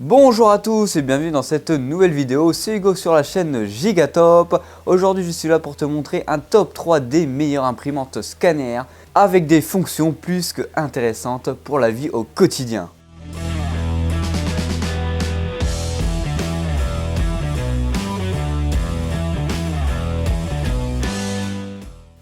Bonjour à tous et bienvenue dans cette nouvelle vidéo, c'est Hugo sur la chaîne Gigatop. Aujourd'hui je suis là pour te montrer un top 3 des meilleures imprimantes scanner avec des fonctions plus que intéressantes pour la vie au quotidien.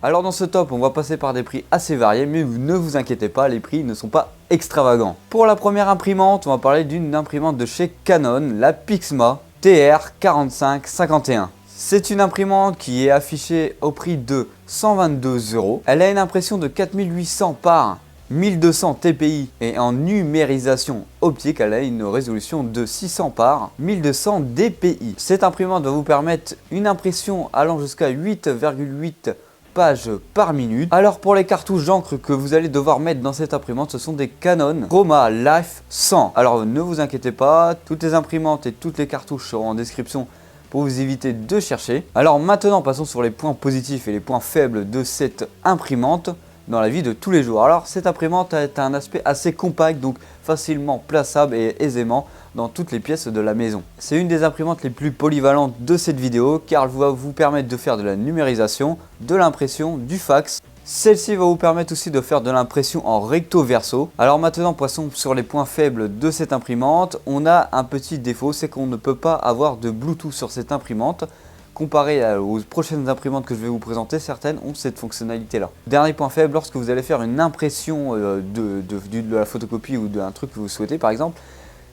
Alors dans ce top, on va passer par des prix assez variés, mais ne vous inquiétez pas, les prix ne sont pas extravagants. Pour la première imprimante, on va parler d'une imprimante de chez Canon, la Pixma TR4551. C'est une imprimante qui est affichée au prix de 122 €. Elle a une impression de 4800 par 1200 TPI et en numérisation optique, elle a une résolution de 600 par 1200 DPI. Cette imprimante va vous permettre une impression allant jusqu'à 8,8 pages par minute. Alors pour les cartouches d'encre que vous allez devoir mettre dans cette imprimante, ce sont des Canon Chroma Life 100. Alors ne vous inquiétez pas, toutes les imprimantes et toutes les cartouches seront en description pour vous éviter de chercher. Alors maintenant passons sur les points positifs et les points faibles de cette imprimante dans la vie de tous les jours. Alors cette imprimante a un aspect assez compact, donc facilement plaçable et aisément dans toutes les pièces de la maison. C'est une des imprimantes les plus polyvalentes de cette vidéo car elle va vous permettre de faire de la numérisation, de l'impression, du fax. Celle-ci va vous permettre aussi de faire de l'impression en recto verso. Alors maintenant passons sur les points faibles de cette imprimante. On a un petit défaut, c'est qu'on ne peut pas avoir de Bluetooth sur cette imprimante. Comparé aux prochaines imprimantes que je vais vous présenter, certaines ont cette fonctionnalité là. Dernier point faible, lorsque vous allez faire une impression de la photocopie ou d'un truc que vous souhaitez par exemple,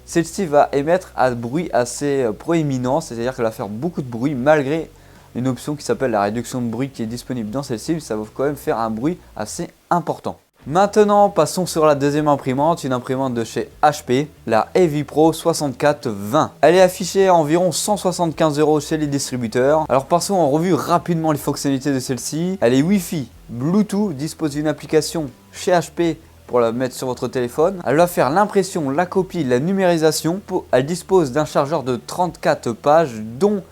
celle-ci va émettre un bruit assez proéminent, c'est-à-dire qu'elle va faire beaucoup de bruit malgré une option qui s'appelle la réduction de bruit qui est disponible dans celle-ci. Ça va quand même faire un bruit assez important. Maintenant, passons sur la deuxième imprimante, une imprimante de chez HP, la Heavy Pro 6420. Elle est affichée à environ 175 € chez les distributeurs. Alors passons en revue rapidement les fonctionnalités de celle-ci. Elle est Wi-Fi, Bluetooth, dispose d'une application chez HP pour la mettre sur votre téléphone. Elle va faire l'impression, la copie, la numérisation. Elle dispose d'un chargeur de 34 pages dont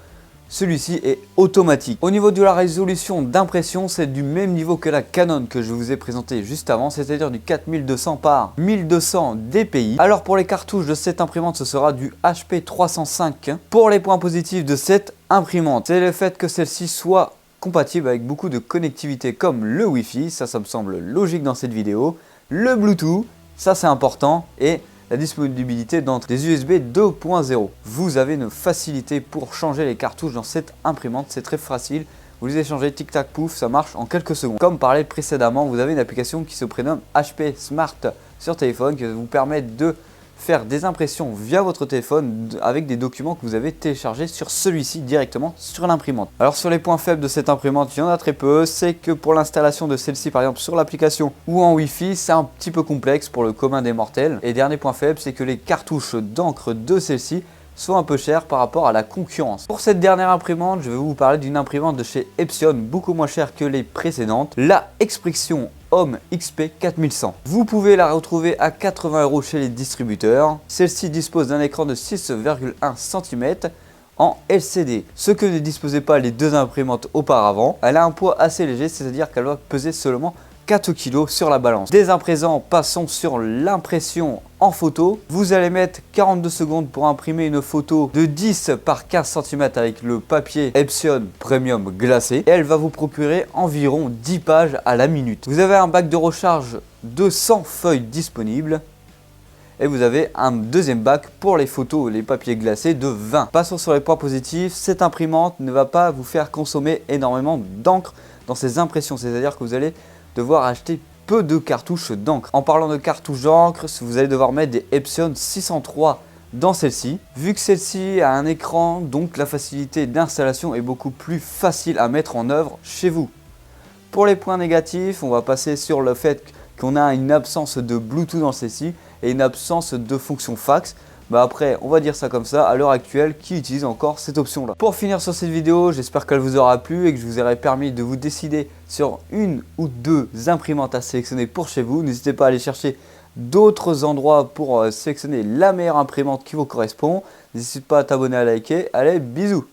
celui-ci est automatique. Au niveau de la résolution d'impression, c'est du même niveau que la Canon que je vous ai présenté juste avant, c'est-à-dire du 4200 par 1200 DPI. Alors pour les cartouches de cette imprimante, ce sera du HP 305. Pour les points positifs de cette imprimante, c'est le fait que celle-ci soit compatible avec beaucoup de connectivité comme le Wi-Fi, ça me semble logique dans cette vidéo, le Bluetooth, ça c'est important, et la disponibilité d'entre des USB 2.0. Vous avez une facilité pour changer les cartouches dans cette imprimante, c'est très facile. Vous les échangez tic tac pouf, ça marche en quelques secondes. Comme parlé précédemment, vous avez une application qui se prénomme HP Smart sur téléphone qui va vous permettre de faire des impressions via votre téléphone avec des documents que vous avez téléchargés sur celui-ci directement sur l'imprimante. Alors sur les points faibles de cette imprimante, il y en a très peu. C'est que pour l'installation de celle-ci par exemple sur l'application ou en Wi-Fi, c'est un petit peu complexe pour le commun des mortels. Et dernier point faible, c'est que les cartouches d'encre de celle-ci sont un peu chères par rapport à la concurrence. Pour cette dernière imprimante, je vais vous parler d'une imprimante de chez Epson, beaucoup moins chère que les précédentes, la Expression Home XP 4100. Vous pouvez la retrouver à 80 € chez les distributeurs. Celle-ci dispose d'un écran de 6,1 cm en LCD, ce que ne disposaient pas les deux imprimantes auparavant. Elle a un poids assez léger, c'est-à-dire qu'elle va peser seulement 4 kg sur la balance. Dès à présent, passons sur l'impression en photo. Vous allez mettre 42 secondes pour imprimer une photo de 10 par 15 cm avec le papier Epson Premium glacé. Et elle va vous procurer environ 10 pages à la minute. Vous avez un bac de recharge de 100 feuilles disponibles. Et vous avez un deuxième bac pour les photos, les papiers glacés de 20. Passons sur les points positifs. Cette imprimante ne va pas vous faire consommer énormément d'encre dans ses impressions. C'est-à-dire que vous allez devoir acheter peu de cartouches d'encre. En parlant de cartouches d'encre, vous allez devoir mettre des Epson 603 dans celle-ci. Vu que celle-ci a un écran, donc la facilité d'installation est beaucoup plus facile à mettre en œuvre chez vous. Pour les points négatifs, on va passer sur le fait qu'on a une absence de Bluetooth dans celle-ci et une absence de fonction fax. Après, on va dire ça comme ça, à l'heure actuelle, qui utilise encore cette option-là. Pour finir sur cette vidéo, j'espère qu'elle vous aura plu et que je vous aurai permis de vous décider sur une ou deux imprimantes à sélectionner pour chez vous. N'hésitez pas à aller chercher d'autres endroits pour sélectionner la meilleure imprimante qui vous correspond. N'hésitez pas à t'abonner, à liker. Allez, bisous!